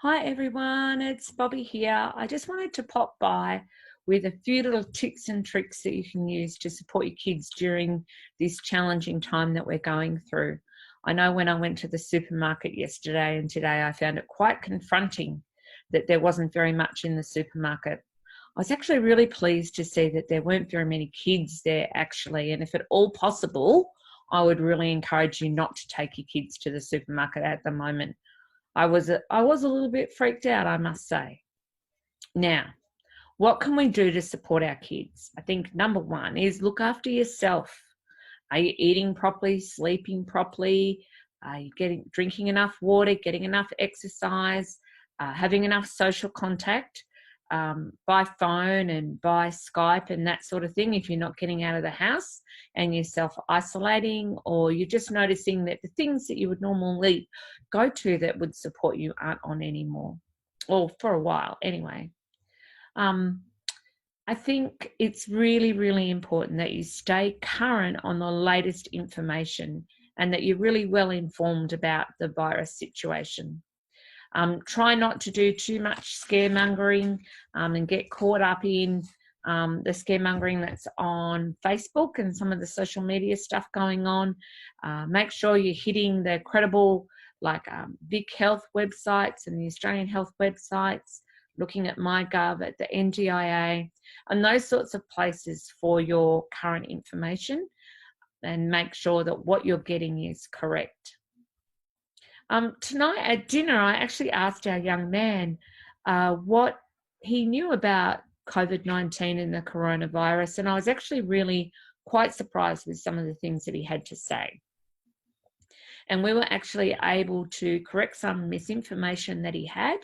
Hi everyone, it's Bobbi here. I just wanted to pop by with a few little tips and tricks that you can use to support your kids during this challenging time that we're going through. I know when I went to the supermarket yesterday and today, I found it quite confronting that there wasn't very much in the supermarket. I was actually really pleased to see that there weren't very many kids there actually, and if at all possible, I would really encourage you not to take your kids to the supermarket at the moment. I was a little bit freaked out, I must say. Now, what can we do to support our kids? I think number one is look after yourself. Are you eating properly, sleeping properly? Are you drinking enough water, getting enough exercise, having enough social contact by phone and by Skype and that sort of thing if you're not getting out of the house and you're self-isolating, or you're just noticing that the things that you would normally go to that would support you aren't on anymore, or for a while anyway. I think it's really, really important that you stay current on the latest information and that you're really well informed about the virus situation. Try not to do too much scaremongering and get caught up in the scaremongering that's on Facebook and some of the social media stuff going on. Make sure you're hitting the credible, like big health websites and the Australian health websites, looking at MyGov, at the NDIA, and those sorts of places for your current information, and make sure that what you're getting is correct. Tonight at dinner, I actually asked our young man what he knew about COVID-19 and the coronavirus, and I was actually really quite surprised with some of the things that he had to say. And we were actually able to correct some misinformation that he had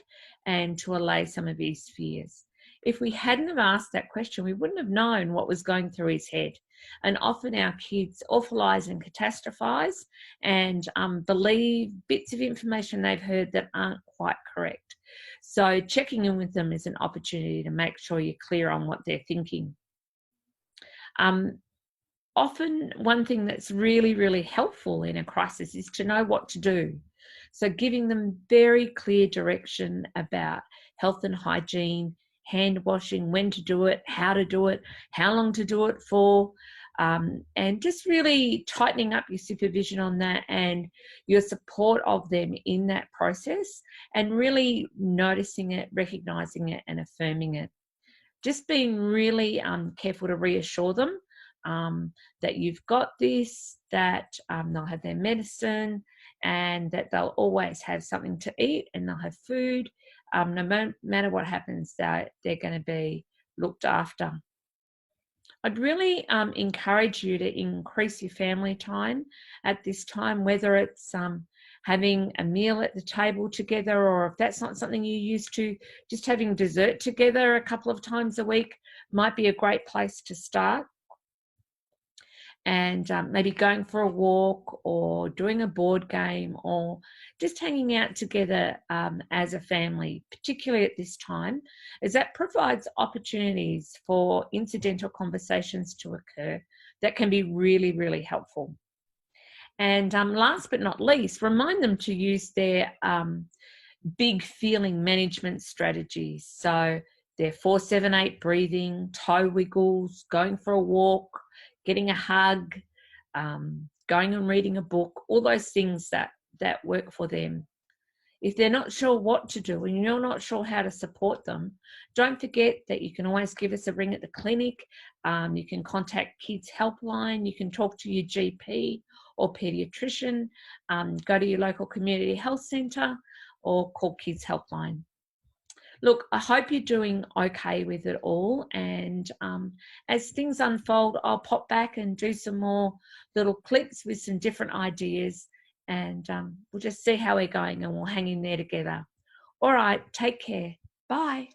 and to allay some of his fears. If we hadn't have asked that question, we wouldn't have known what was going through his head. And often our kids awfulize and catastrophize and believe bits of information they've heard that aren't quite correct. So checking in with them is an opportunity to make sure you're clear on what they're thinking. Often one thing that's really, really helpful in a crisis is to know what to do. So giving them very clear direction about health and hygiene, hand washing, when to do it, how long to do it for, and just really tightening up your supervision on that and your support of them in that process, and really noticing it, recognizing it and affirming it. Just being really careful to reassure them that you've got this, that they'll have their medicine, and that they'll always have something to eat and they'll have food. No matter what happens, they're going to be looked after. I'd really encourage you to increase your family time at this time, whether it's having a meal at the table together, or if that's not something you used to, just having dessert together a couple of times a week might be a great place to start. And maybe going for a walk or doing a board game or just hanging out together as a family, particularly at this time, as that provides opportunities for incidental conversations to occur that can be really, really helpful. And last but not least, remind them to use their big feeling management strategies. So their 4-7-8 breathing, toe wiggles, going for a walk, getting a hug, going and reading a book, all those things that work for them. If they're not sure what to do and you're not sure how to support them, don't forget that you can always give us a ring at the clinic. You can contact Kids Helpline. You can talk to your GP or paediatrician. Go to your local community health centre or call Kids Helpline. Look, I hope you're doing okay with it all, and as things unfold, I'll pop back and do some more little clips with some different ideas, and we'll just see how we're going and we'll hang in there together. All right, take care. Bye.